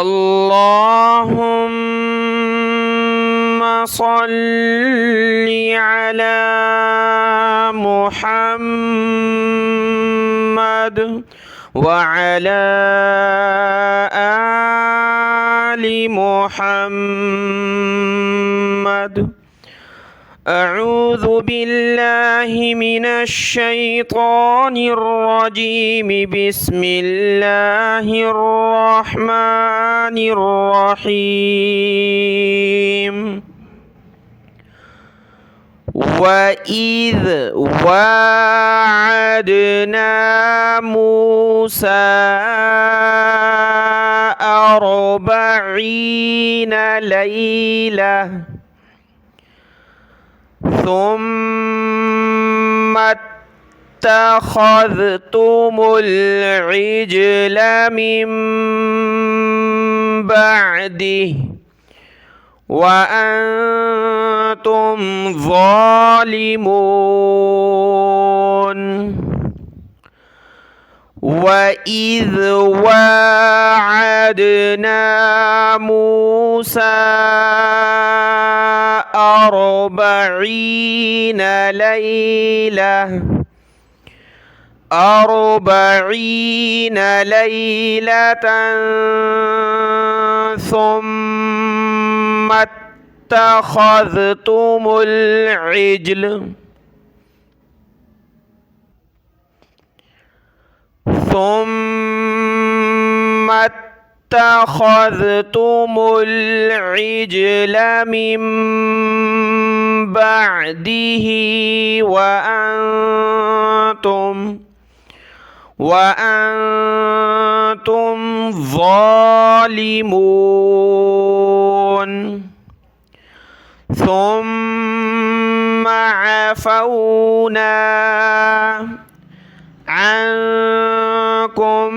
اللهم صل على محمد وعلى آل محمد. أعوذ بالله من الشيطان الرجيم. بسم الله الرحمن الرحيم. وإذ واعدنا موسى 40 ليلة ثم اتخذتم العجل من بعده وأنتم ظالمون. وإذ واعدنا موسى 40 ليلة ثم اتخذتم العجل من بعده وأنتم ظالمون. ثم عفونا عنكم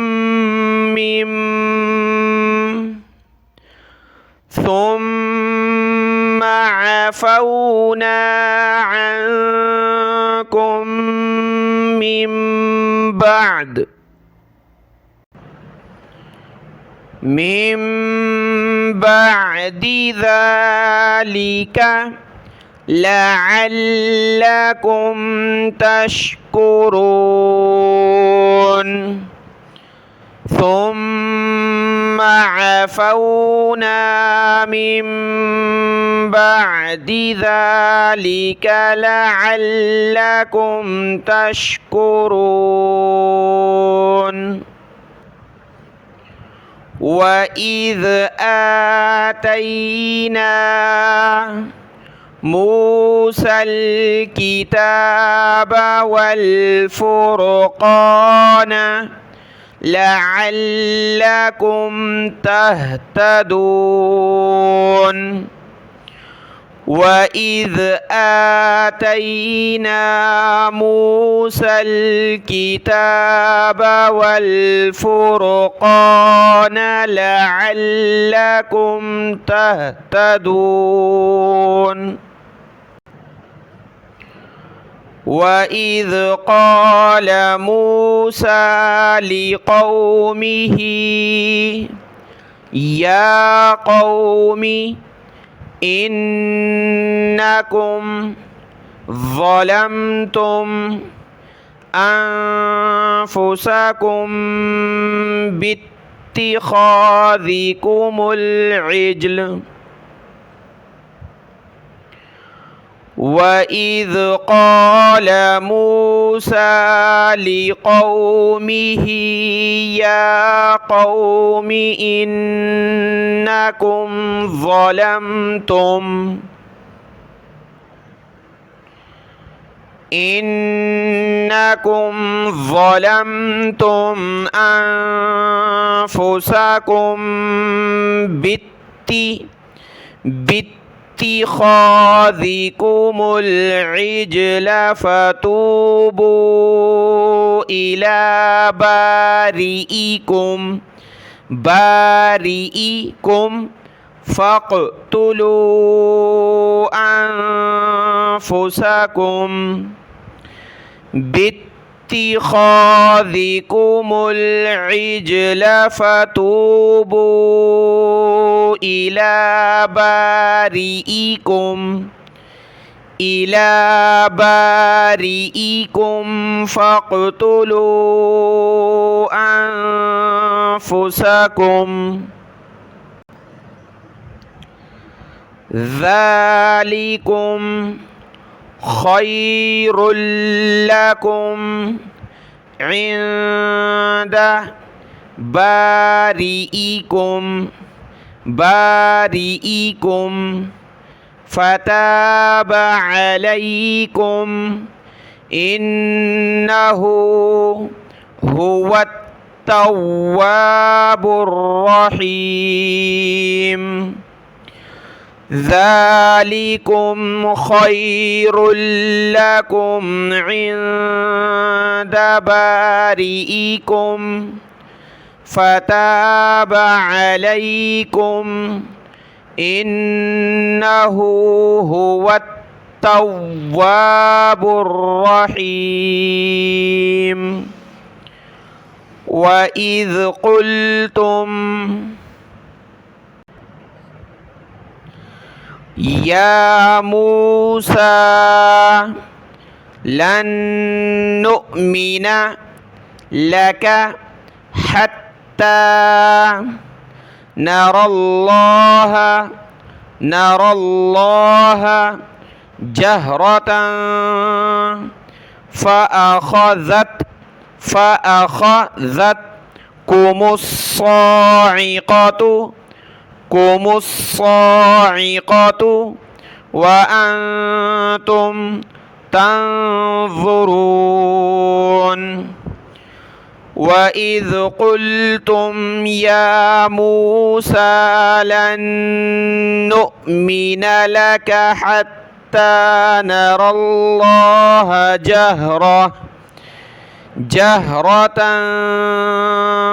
من بعد ذلك لعلكم تشكرون. ثم عفونا من بعد ذلك لعلكم تشكرون. وإذ آتينا موسى الكتاب والفرقان لعلكم تهتدون. وإذ آتينا موسى الكتاب والفرقان لعلكم تهتدون. وإذ قال موسى لقومه يا قوم إنكم ظلمتم أنفسكم باتخاذكم العجل. وإذ قال موسى لقومه يا قوم إنكم ظلمتم أنفسكم باتخاذكم العجل فتوبوا إلى بارئكم فاقتلوا أنفسكم اتخاذكم العجل فتوبوا إلى بارئكم فاقتلوا أنفسكم ذلكم خير لكم عند بارئكم فتاب عليكم إنه هو التواب الرحيم ذلكم خير لكم عند بارئكم فتاب عليكم إنه هو التواب الرحيم وإذ قلتم يا موسى لن نؤمن لك حتى نرى الله جهرة فأخذتكم الصاعقة وأنتم تنظرون وإذ قلتم يا موسى لن نؤمن لك حتى نرى الله جهرة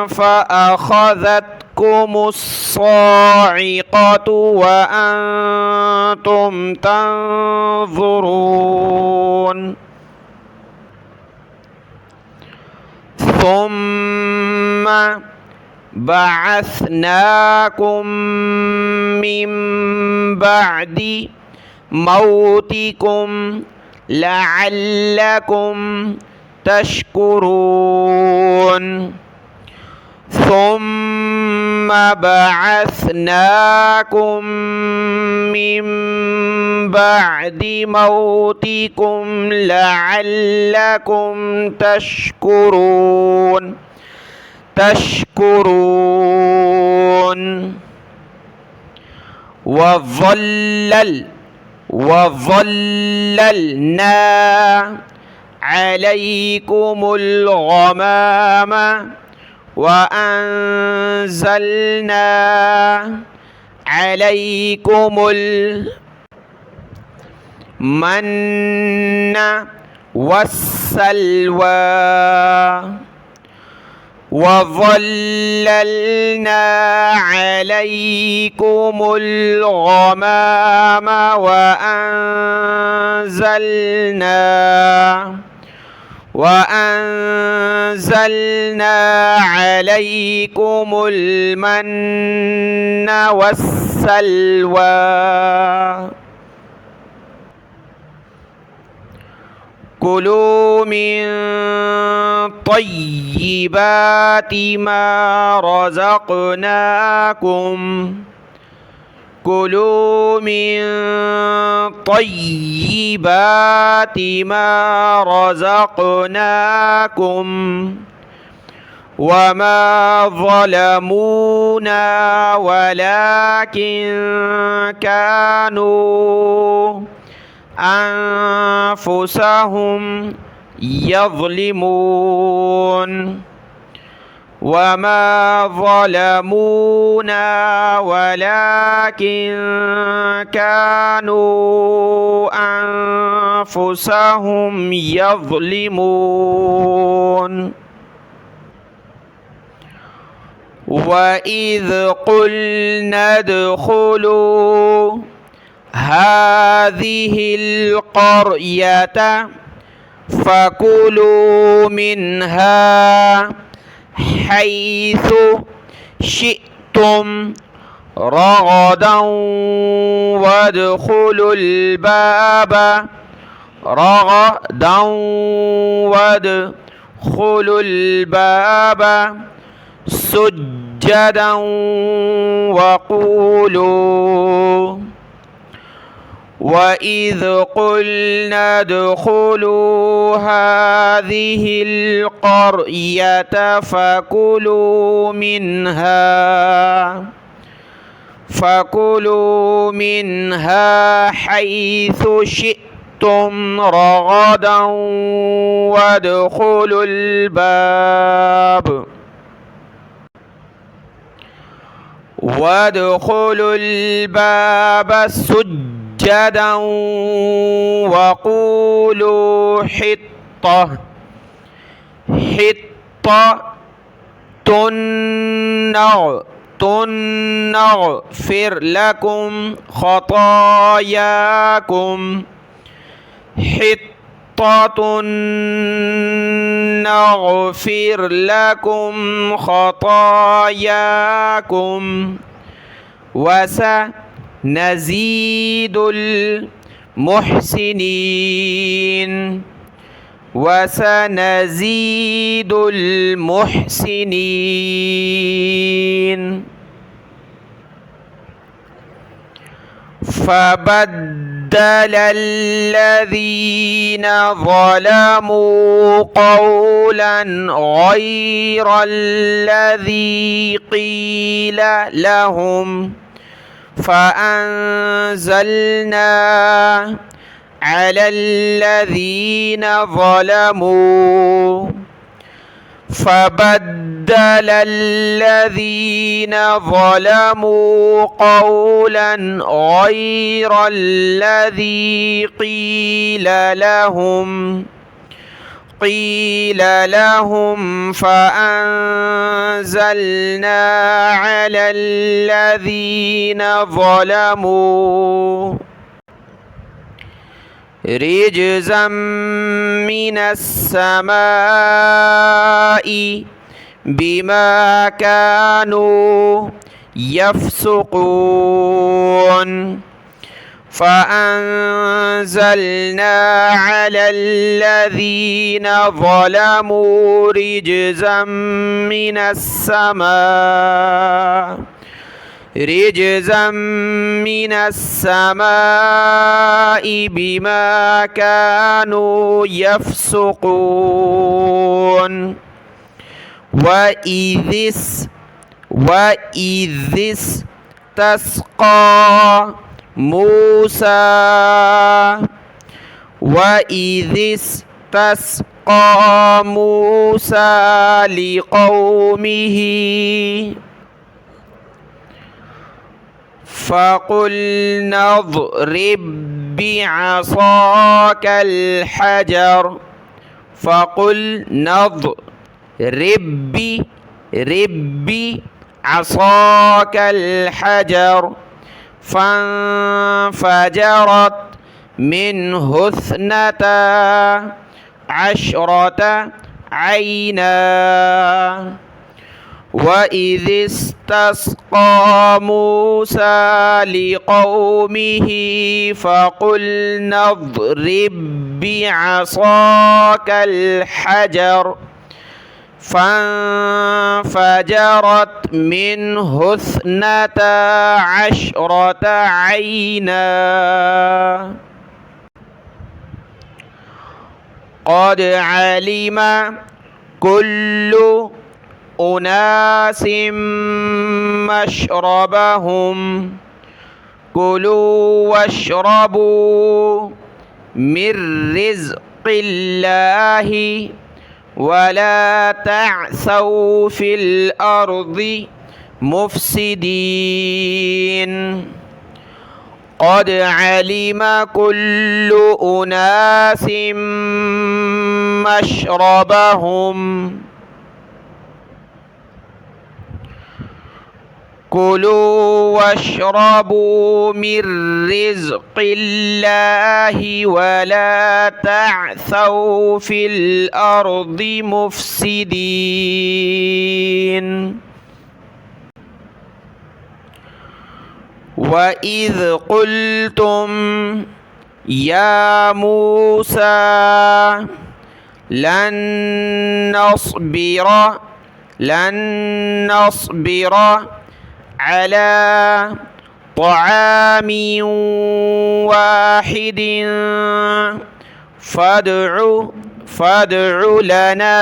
فأخذتكم الصاعقة وأنتم تنظرون ثم بعثناكم من بعد موتكم لعلكم تشكرون ثم بعثناكم من بعد موتكم لعلكم تشكرون وظللنا عليكم الغمام وأنزلنا عليكم المن والسلوى وظللنا عليكم الغمام وأنزلنا عليكم المن والسلوى كلوا من طيبات ما رزقناكم كلوا من طيبات ما رزقناكم وما ظلمونا ولكن كانوا أنفسهم يظلمون وما ظلمونا ولكن كانوا أنفسهم يظلمون وإذ قلنا ادخلوا هذه القرية فكلوا منها حيث شئتم رغدا وادخلوا الباب سجدا وقولوا وإذ قلنا ادخلوا هذه القرية فكلوا منها حيث شئتم رغدا وادخلوا الباب سجدا وقولوا حطة نغفر لكم خطاياكم وسنزيد المحسنين فبدل الذين ظلموا قولا غير الذي قيل لهم فأنزلنا على الذين ظلموا قولا غير الذي قيل لهم فأنزلنا على الذين ظلموا رجزا من السماء بما كانوا يفسقون فأنزلنا على الذين ظلموا رجزا من السماء بما كانوا يفسقون وإذ استسقى موسى لقومه فقلنا اضرب بعصاك الحجر فانفجرت منه 12 عينا وإذ استسقى موسى لقومه فقلنا اضرب بعصاك الحجر فانفجرت منه 12 عينا قد علم كل أناس مشربهم كلوا واشربوا من رزق الله ولا تعثوا في الأرض مفسدين قد علم كل أناس مشربهم كلوا واشربوا من رزق الله ولا تعثوا في الأرض مفسدين وإذ قلتم يا موسى لن نصبر على طعام واحد فادع لنا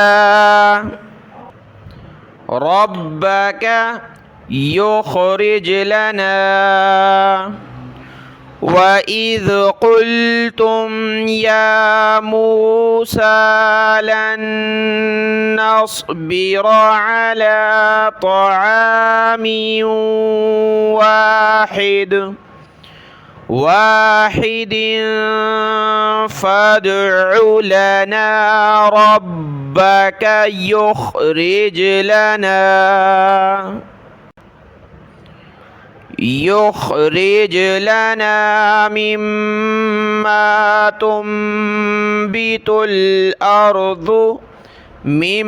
ربك يخرج لنا وإذ قلتم يا موسى لن نصبر على طعام واحد فادع لنا ربك يخرج لنا مما تنبت الأرض من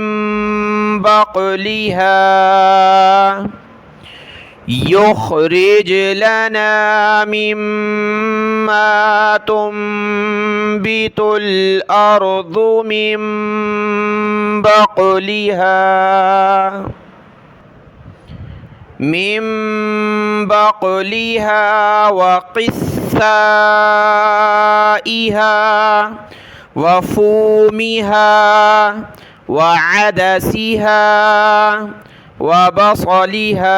بقلها وقثائها وفومها وعدسها وبصلها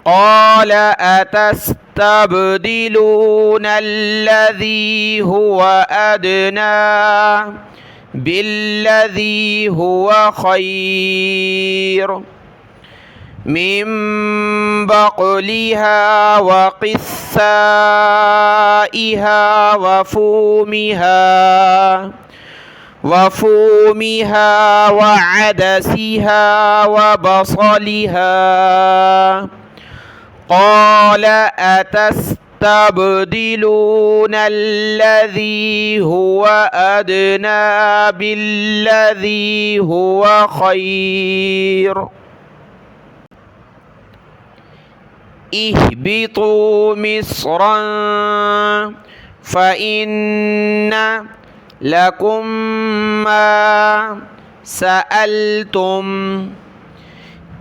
قال أتستبدلون الذي هو أدنى بالذي هو خير من بقلها وقثائها وفومها وعدسها وبصلها قال أتستبدلون الذي هو أدنى بالذي هو خير اهبطوا مصرا فإن لكم ما سألتم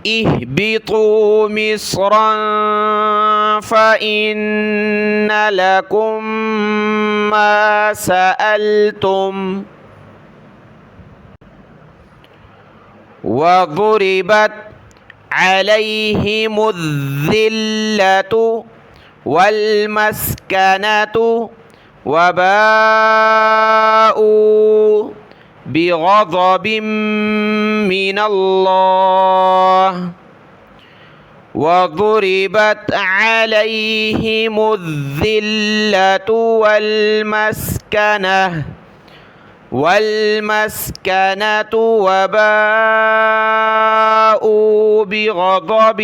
اهبطوا مصرا فإن لكم ما سألتم وضربت عليهم الذلة والمسكنة وباءوا بغضب من الله وضربت عليهم الذلة والمسكنة وباءوا بغضب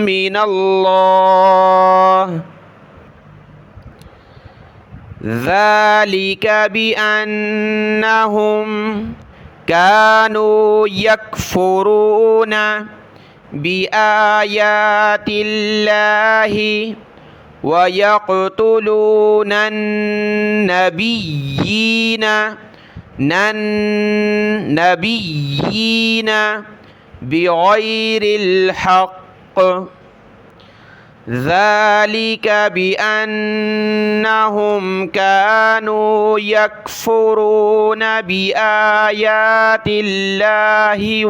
من الله ذلك بأنهم كانوا يكفرون بآيات الله ويقتلون النبيين بغير الحق ذلك بأنهم كانوا يكفرون بآيات الله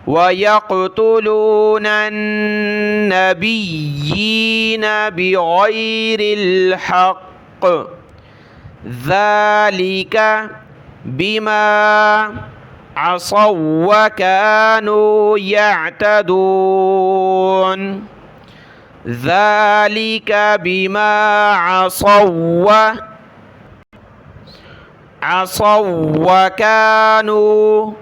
ويقتلون النبيين بغير الحق ذلك بما عصوا وكانوا يعتدون ذلك بما عصوا وكانوا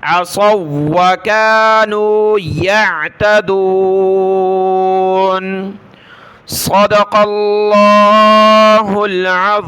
عصوا وكانوا يعتدون صدق الله العظيم